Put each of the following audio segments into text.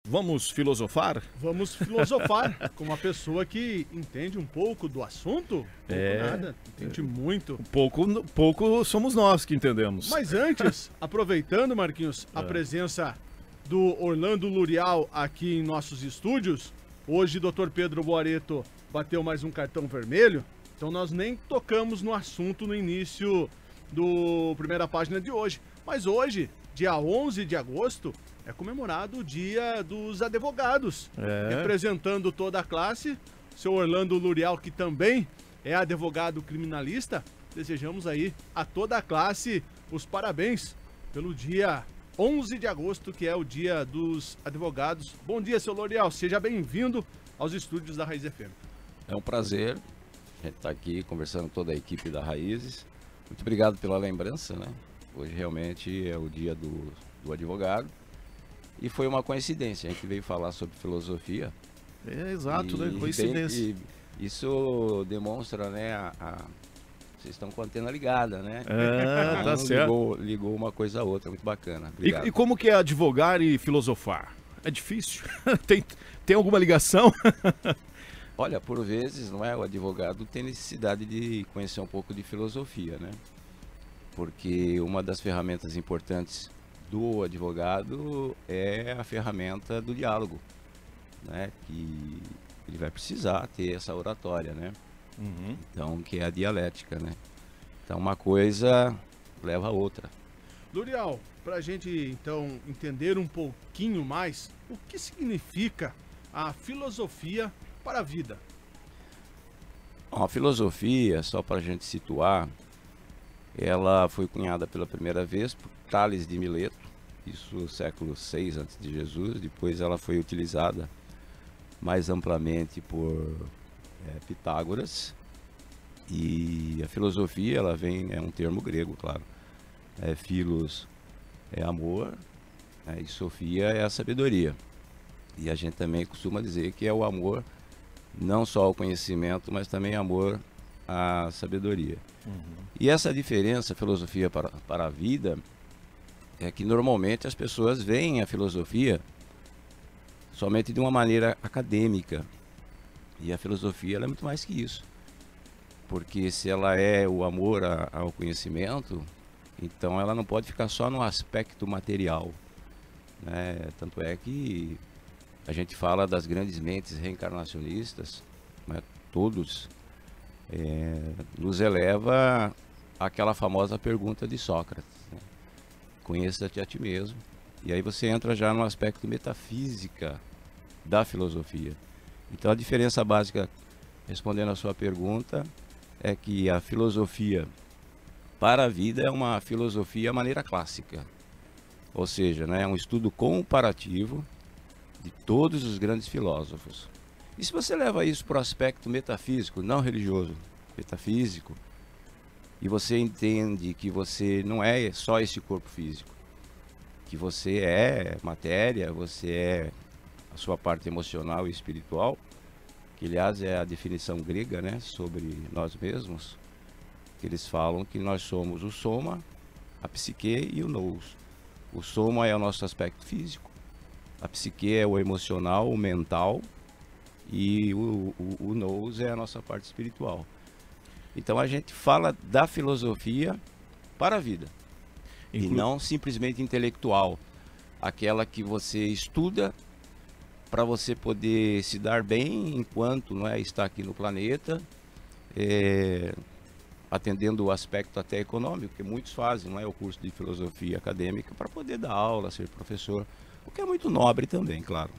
Vamos filosofar? Vamos filosofar com uma pessoa que entende um pouco do assunto. Nada, entende muito. Pouco somos nós que entendemos. Mas antes, aproveitando, Marquinhos, a presença do Orlando Lurial aqui em nossos estúdios, hoje o Dr. Pedro Boareto bateu mais um cartão vermelho, então nós nem tocamos no assunto no início do primeira página de hoje. Mas hoje, dia 11 de agosto, é comemorado o Dia dos Advogados. Representando toda a classe, seu Orlando Lurial, que também é advogado criminalista, desejamos aí a toda a classe os parabéns pelo dia 11 de agosto, que é o Dia dos Advogados. Bom dia, seu Lurial, seja bem-vindo aos estúdios da Raiz FM. É um prazer a gente estar aqui conversando com toda a equipe da Raízes. Muito obrigado pela lembrança, né? Hoje realmente é o dia do advogado. E foi uma coincidência, a gente veio falar sobre filosofia. Exato, né? Coincidência. E isso demonstra, né, vocês estão com a antena ligada, né? Tá certo. Ligou uma coisa a outra, muito bacana. E como que é advogar e filosofar? É difícil? Tem alguma ligação? Olha, por vezes, não é, o advogado tem necessidade de conhecer um pouco de filosofia, né? Porque uma das ferramentas importantes do advogado é a ferramenta do diálogo, né? Que ele vai precisar ter essa oratória, né? Então, que é a dialética, né? Então, uma coisa leva a outra. Lurial, para a gente então entender um pouquinho mais, o que significa a filosofia para a vida? Bom, a filosofia, só para a gente situar, ela foi cunhada pela primeira vez por Tales de Mileto, isso no século VI a.C. Depois ela foi utilizada mais amplamente por Pitágoras. E a filosofia, ela vem, é um termo grego, claro. Philos é amor, e sofia é a sabedoria. E a gente também costuma dizer que é o amor não só ao conhecimento, mas também amor à sabedoria. E essa diferença, filosofia para a vida, é que normalmente as pessoas veem a filosofia somente de uma maneira acadêmica. E a filosofia, ela é muito mais que isso. Porque se ela é o amor ao conhecimento, então ela não pode ficar só no aspecto material, né? Tanto é que a gente fala das grandes mentes reencarnacionistas, né? Todos nos eleva àquela famosa pergunta de Sócrates, né? Conheça-te a ti mesmo. E aí você entra já no aspecto metafísica da filosofia. Então a diferença básica, respondendo a sua pergunta, é que a filosofia para a vida é uma filosofia à maneira clássica. Ou seja, né, é um estudo comparativo de todos os grandes filósofos. E se você leva isso para o aspecto metafísico, não religioso, metafísico, e você entende que você não é só esse corpo físico, que você é matéria, você é a sua parte emocional e espiritual, que aliás é a definição grega, né, sobre nós mesmos, que eles falam que nós somos o soma, a psique e o nous. O soma é o nosso aspecto físico, a psique é o emocional, o mental, e o nous é a nossa parte espiritual. Então a gente fala da filosofia para a vida, e não simplesmente intelectual, aquela que você estuda para você poder se dar bem enquanto está aqui no planeta, atendendo o aspecto até econômico, que muitos fazem, o curso de filosofia acadêmica para poder dar aula, ser professor, o que é muito nobre também, claro.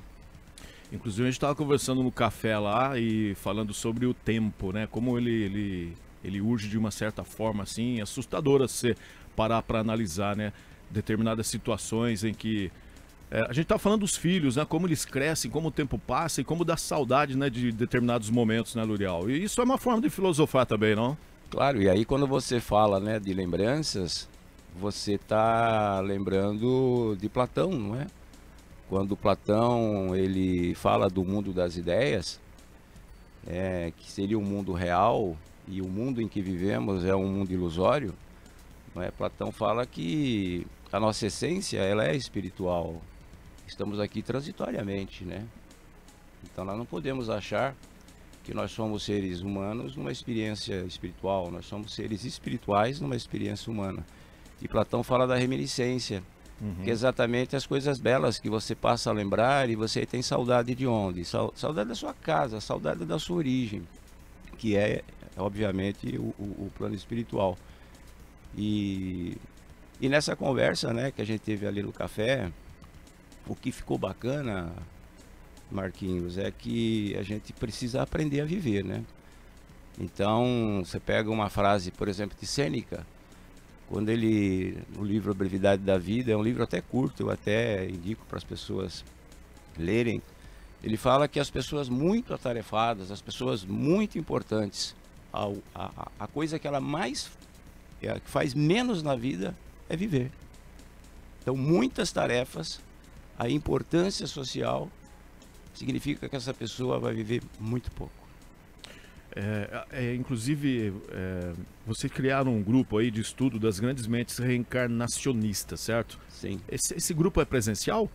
Inclusive a gente estava conversando no café lá e falando sobre o tempo, né? Como ele urge de uma certa forma assim, assustadora se parar para analisar, né? Determinadas situações em que a gente tá falando dos filhos, né? Como eles crescem, como o tempo passa e como dá saudade, né, de determinados momentos, né, Lurial? E isso é uma forma de filosofar também, não? Claro, e aí quando você fala, né, de lembranças, você está lembrando de Platão, não é? Quando Platão ele fala do mundo das ideias, que seria um mundo real, e o mundo em que vivemos é um mundo ilusório, não é? Platão fala que a nossa essência ela é espiritual. estamos aqui transitoriamente, né? Então nós não podemos achar que nós somos seres humanos numa experiência espiritual, nós somos seres espirituais numa experiência humana. E Platão fala da reminiscência, que é exatamente as coisas belas que você passa a lembrar e você tem saudade de onde? Saudade da sua casa, saudade da sua origem, que é, obviamente, o plano espiritual. E nessa conversa, né, que a gente teve ali no café, o que ficou bacana, Marquinhos, é que a gente precisa aprender a viver, né? Então, você pega uma frase, por exemplo, de Sêneca, quando ele, no livro A Brevidade da Vida, é um livro até curto, eu até indico para as pessoas lerem, ele fala que as pessoas muito atarefadas, as pessoas muito importantes, a coisa que ela mais, que faz menos na vida é viver. Então, muitas tarefas, a importância social significa que essa pessoa vai viver muito pouco. Inclusive, vocês criaram um grupo aí de estudo das grandes mentes reencarnacionistas, certo? Sim. Esse grupo é presencial?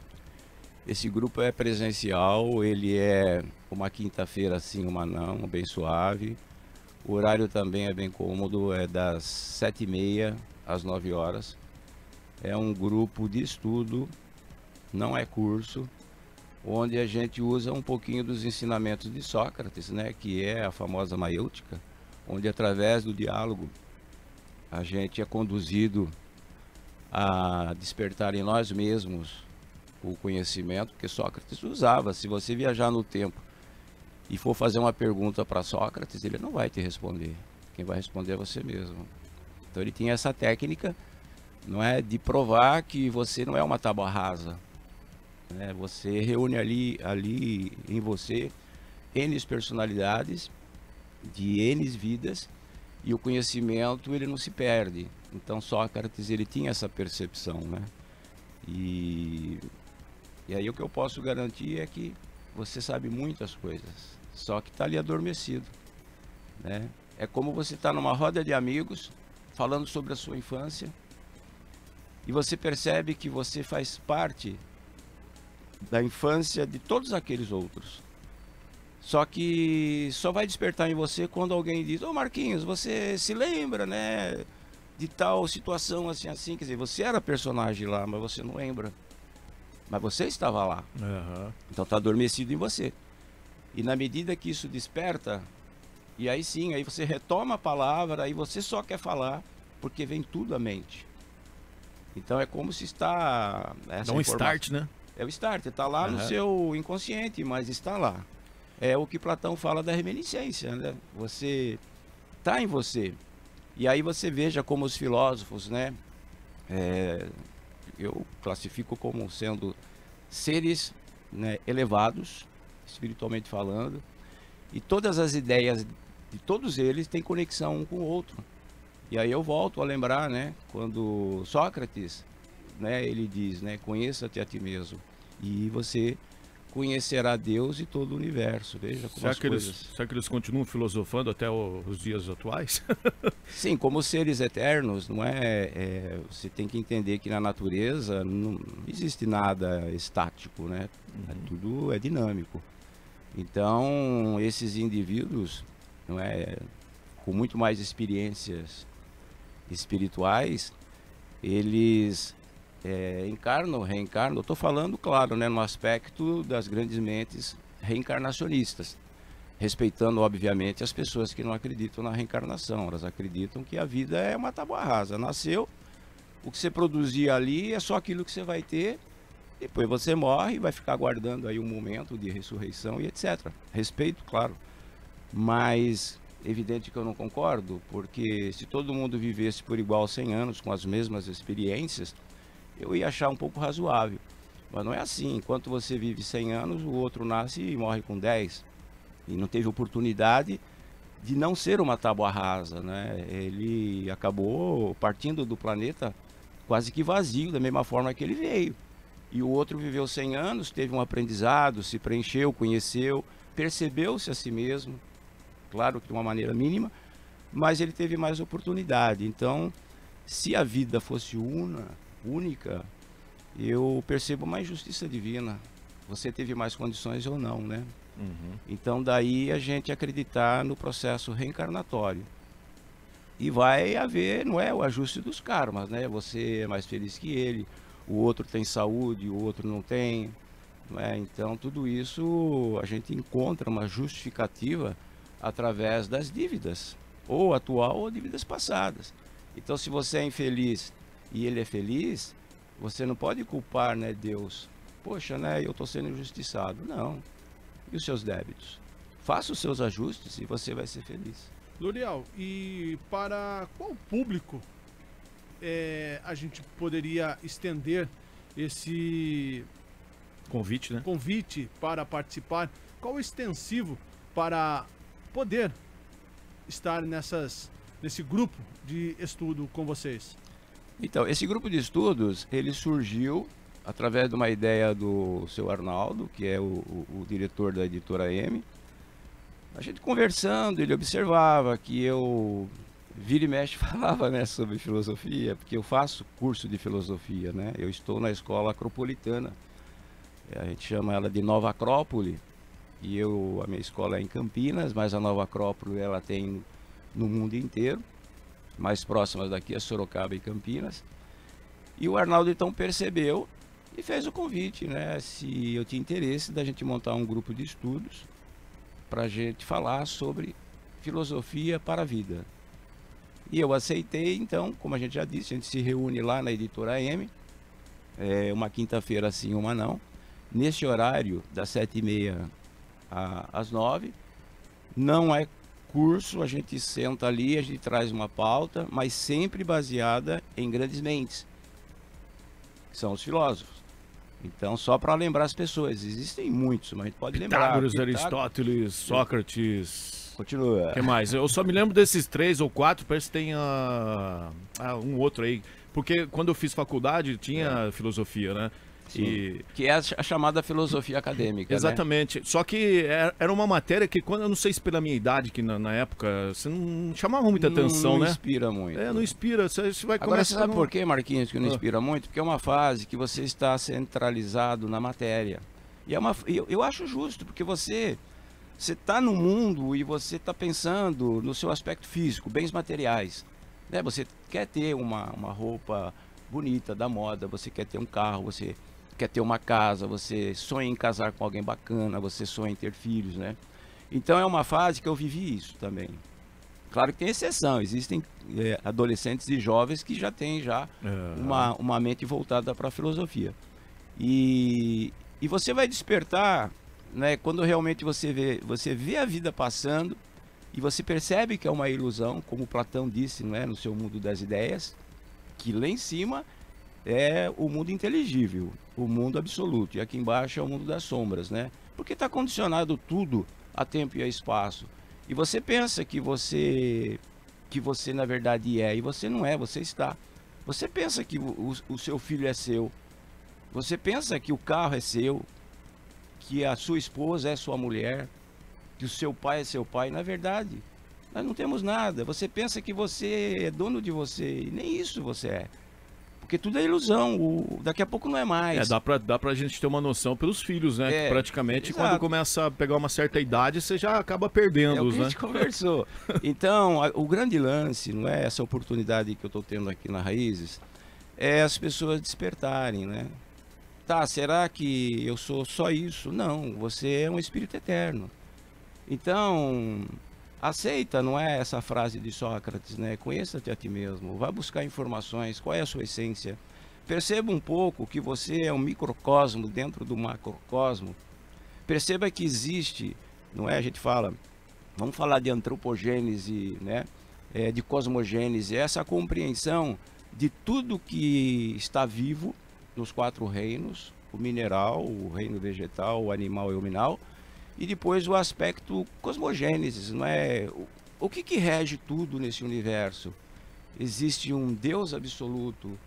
Esse grupo é presencial, ele é uma quinta-feira sim, uma não, bem suave. O horário também é bem cômodo, é das 7h30 às 9 horas. É um grupo de estudo, não é curso, onde a gente usa um pouquinho dos ensinamentos de Sócrates, né, que é a famosa maiêutica, onde através do diálogo a gente é conduzido a despertar em nós mesmos o conhecimento que Sócrates usava. Se você viajar no tempo e for fazer uma pergunta para Sócrates, ele não vai te responder. Quem vai responder é você mesmo. Então ele tinha essa técnica, não é, de provar que você não é uma tábua rasa. Você reúne ali em você N personalidades de N vidas e o conhecimento ele não se perde. Então Sócrates ele tinha essa percepção, né? E aí o que eu posso garantir é que você sabe muitas coisas, só que está ali adormecido, né? É como você está numa roda de amigos falando sobre a sua infância e você percebe que você faz parte da infância de todos aqueles outros. Só que só vai despertar em você quando alguém diz: ô Marquinhos, você se lembra, né, de tal situação assim, assim. Quer dizer, você era personagem lá, mas você não lembra. Mas você estava lá. Então está adormecido em você. E na medida que isso desperta, e aí sim, aí você retoma a palavra, aí você só quer falar, porque vem tudo à mente. Então é como se está... Dá um start, né? É o start, está lá no seu inconsciente, mas está lá. É o que Platão fala da reminiscência, né? Você está em você. E aí você veja como os filósofos, né? Eu classifico como sendo seres, né, elevados, espiritualmente falando, e todas as ideias de todos eles têm conexão um com o outro. E aí eu volto a lembrar, né, quando Sócrates, né, ele diz, né, conheça-te a ti mesmo e você conhecerá Deus e todo o universo. Veja como as coisas... Será que eles continuam filosofando até os dias atuais? Sim, como seres eternos, não você tem que entender que na natureza não existe nada estático, né? Tudo é dinâmico. Então, esses indivíduos, não é, com muito mais experiências espirituais, eles encarnam, reencarnam. Eu estou falando, claro, né, no aspecto das grandes mentes reencarnacionistas, respeitando, obviamente, as pessoas que não acreditam na reencarnação. Elas acreditam que a vida é uma tábua rasa. Nasceu, o que você produzir ali é só aquilo que você vai ter, depois você morre e vai ficar aguardando aí um momento de ressurreição e etc. Respeito, claro, mas evidente que eu não concordo, porque se todo mundo vivesse por igual 100 anos, com as mesmas experiências, eu ia achar um pouco razoável. Mas não é assim. Enquanto você vive 100 anos, o outro nasce e morre com 10. E não teve oportunidade de não ser uma tábua rasa, né? Ele acabou partindo do planeta quase que vazio, da mesma forma que ele veio. E o outro viveu 100 anos, teve um aprendizado, se preencheu, conheceu, percebeu-se a si mesmo, claro que de uma maneira mínima, mas ele teve mais oportunidade. Então, se a vida fosse única, eu percebo uma injustiça divina. Você teve mais condições ou não, né? Então daí a gente acreditar no processo reencarnatório. E vai haver, não é, o ajuste dos karmas, né? Você é mais feliz que ele, o outro tem saúde, o outro não tem, não é? Então tudo isso a gente encontra uma justificativa através das dívidas, ou atual ou dívidas passadas. Então se você é infeliz e ele é feliz, você não pode culpar, né, Deus. Poxa, né, eu estou sendo injustiçado. Não. E os seus débitos? Faça os seus ajustes e você vai ser feliz. Lurial, e para qual público a gente poderia estender esse Convite, né? convite para participar? Qual o extensivo para poder estar nesse grupo de estudo com vocês? Então, esse grupo de estudos, ele surgiu através de uma ideia do seu Arnaldo, que é o diretor da Editora M. A gente conversando, ele observava que eu vira e mexe falava, né, sobre filosofia, porque eu faço curso de filosofia, né? Eu estou na escola acropolitana, a gente chama ela de Nova Acrópole, e a minha escola é em Campinas, mas a Nova Acrópole ela tem no mundo inteiro, mais próximas daqui é Sorocaba e Campinas. E o Arnaldo então percebeu e fez o convite, né, se eu tinha interesse da gente montar um grupo de estudos para a gente falar sobre filosofia para a vida. E eu aceitei, então, como a gente já disse, a gente se reúne lá na Editora M, uma quinta-feira sim, uma não, nesse horário das 7h30 às 9h. Não é curso, a gente senta ali, a gente traz uma pauta, mas sempre baseada em grandes mentes, que são os filósofos. Então, só para lembrar as pessoas, existem muitos, mas a gente pode lembrar. Pitágoras, Aristóteles, Sócrates. Continua. O que mais? Eu só me lembro desses 3 ou 4, parece que tem um outro aí. Porque quando eu fiz faculdade tinha filosofia, né? E... que é a chamada filosofia acadêmica. Exatamente. Né? Só que era uma matéria que, quando eu não sei se pela minha idade, que na época, você não chamava muita atenção, não né? Não inspira muito. Não inspira. Você vai Agora, você sabe por que, Marquinhos, que não inspira muito? Porque é uma fase que você está centralizado na matéria. E eu acho justo, porque você está no mundo e você está pensando no seu aspecto físico, bens materiais. Né? Você quer ter uma roupa bonita da moda, você quer ter um carro, você quer ter uma casa, você sonha em casar com alguém bacana, você sonha em ter filhos, né? Então é uma fase que eu vivi isso também. Claro que tem exceção, existem adolescentes e jovens que já têm uma mente voltada para a filosofia. E você vai despertar, né, quando realmente você vê a vida passando e você percebe que é uma ilusão, como Platão disse, né, no seu Mundo das Ideias, que lá em cima é o mundo inteligível, o mundo absoluto, e aqui embaixo é o mundo das sombras, né? Porque está condicionado tudo a tempo e a espaço. E você pensa que você na verdade e você não é, você está. Você pensa que o seu filho é seu, você pensa que o carro é seu, que a sua esposa é sua mulher, que o seu pai é seu pai. Na verdade, nós não temos nada. Você pensa que você é dono de você, e nem isso você é. Porque tudo é ilusão, daqui a pouco não é mais. Dá pra gente ter uma noção pelos filhos, né? Que praticamente, exato, quando começa a pegar uma certa idade, você já acaba perdendo-os, né? É o que a gente conversou. Então, o grande lance, não é essa oportunidade que eu estou tendo aqui na Raízes, é as pessoas despertarem, né? Tá, será que eu sou só isso? Não, você é um espírito eterno. Então, aceita, não é essa frase de Sócrates, né? Conheça-te a ti mesmo, vá buscar informações, qual é a sua essência. Perceba um pouco que você é um microcosmo dentro do macrocosmo. Perceba que existe, não é? A gente fala, vamos falar de antropogênese, né? De cosmogênese, essa compreensão de tudo que está vivo nos 4 reinos, o mineral, o reino vegetal, o animal e o mineral. E depois o aspecto cosmogênesis, não é? O que rege tudo nesse universo? Existe um Deus absoluto.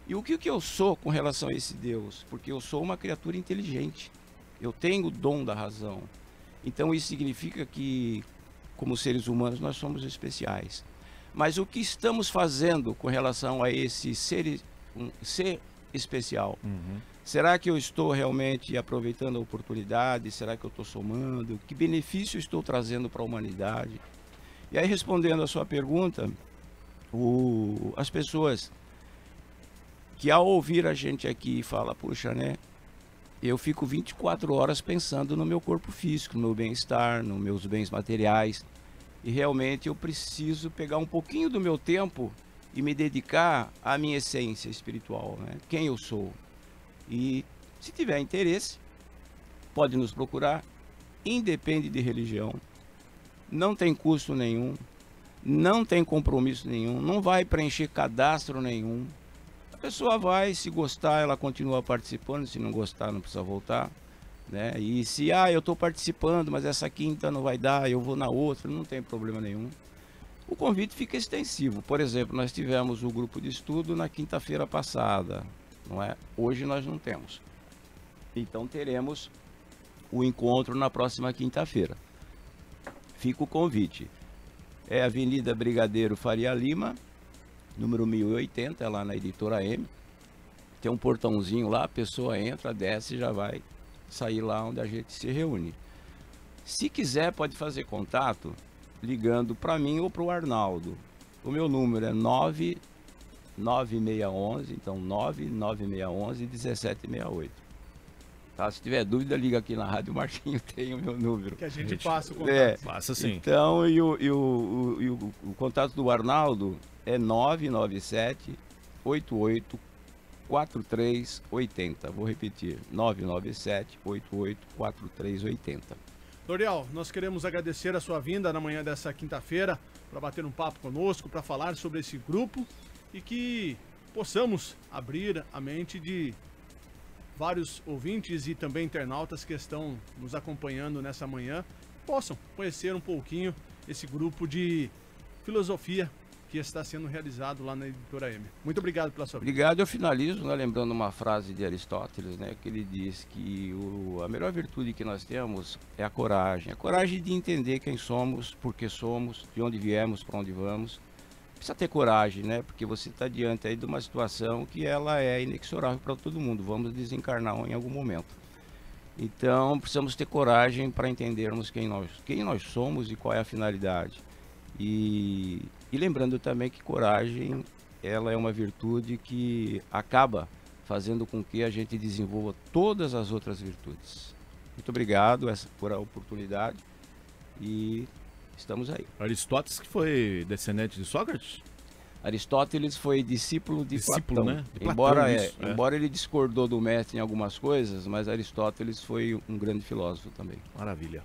E o que eu sou com relação a esse Deus? Porque eu sou uma criatura inteligente. Eu tenho o dom da razão. Então isso significa que, como seres humanos, nós somos especiais. Mas o que estamos fazendo com relação a esse ser especial. Será que eu estou realmente aproveitando a oportunidade? Será que eu estou somando? Que benefício estou trazendo para a humanidade? E aí, respondendo a sua pergunta, as pessoas que ao ouvir a gente aqui fala, puxa, né? Eu fico 24 horas pensando no meu corpo físico, no meu bem-estar, nos meus bens materiais. E realmente eu preciso pegar um pouquinho do meu tempo e me dedicar à minha essência espiritual, né? Quem eu sou. E se tiver interesse, pode nos procurar, independe de religião, não tem custo nenhum, não tem compromisso nenhum, não vai preencher cadastro nenhum. A pessoa vai, se gostar, ela continua participando, se não gostar, não precisa voltar, né? E se, eu estou participando, mas essa quinta não vai dar, eu vou na outra, não tem problema nenhum. O convite fica extensivo. Por exemplo, nós tivemos o grupo de estudo na quinta-feira passada, não é? Hoje nós não temos. Então teremos o encontro na próxima quinta-feira. Fica o convite. É Avenida Brigadeiro Faria Lima, número 1080, é lá na Editora M. Tem um portãozinho lá, a pessoa entra, desce e já vai sair lá onde a gente se reúne. Se quiser, pode fazer contato ligando para mim ou para o Arnaldo. O meu número é 99611, então 99611-1768. Tá? Se tiver dúvida, liga aqui na Rádio Marquinho, tem o meu número. Que a gente passa o contato. Passa sim. Então, o contato do Arnaldo é 997-88-4380. Vou repetir, 997-88-4380. L'Oreal, nós queremos agradecer a sua vinda na manhã dessa quinta-feira para bater um papo conosco, para falar sobre esse grupo e que possamos abrir a mente de vários ouvintes e também internautas que estão nos acompanhando nessa manhã, possam conhecer um pouquinho esse grupo de filosofia que está sendo realizado lá na Editora M. Muito obrigado pela sua visita. Obrigado. Eu finalizo, né, lembrando uma frase de Aristóteles, né, que ele diz que a melhor virtude que nós temos é a coragem de entender quem somos, por que somos, de onde viemos, para onde vamos. Precisa ter coragem, né, porque você está diante aí de uma situação que ela é inexorável para todo mundo, vamos desencarnar em algum momento. Então precisamos ter coragem para entendermos quem nós somos e qual é a finalidade. E lembrando também que coragem, ela é uma virtude que acaba fazendo com que a gente desenvolva todas as outras virtudes. Muito obrigado por a oportunidade e estamos aí. Aristóteles, que foi descendente de Sócrates? Aristóteles foi discípulo de Platão, né? De embora, Platão, embora ele discordou do mestre em algumas coisas, mas Aristóteles foi um grande filósofo também. Maravilha.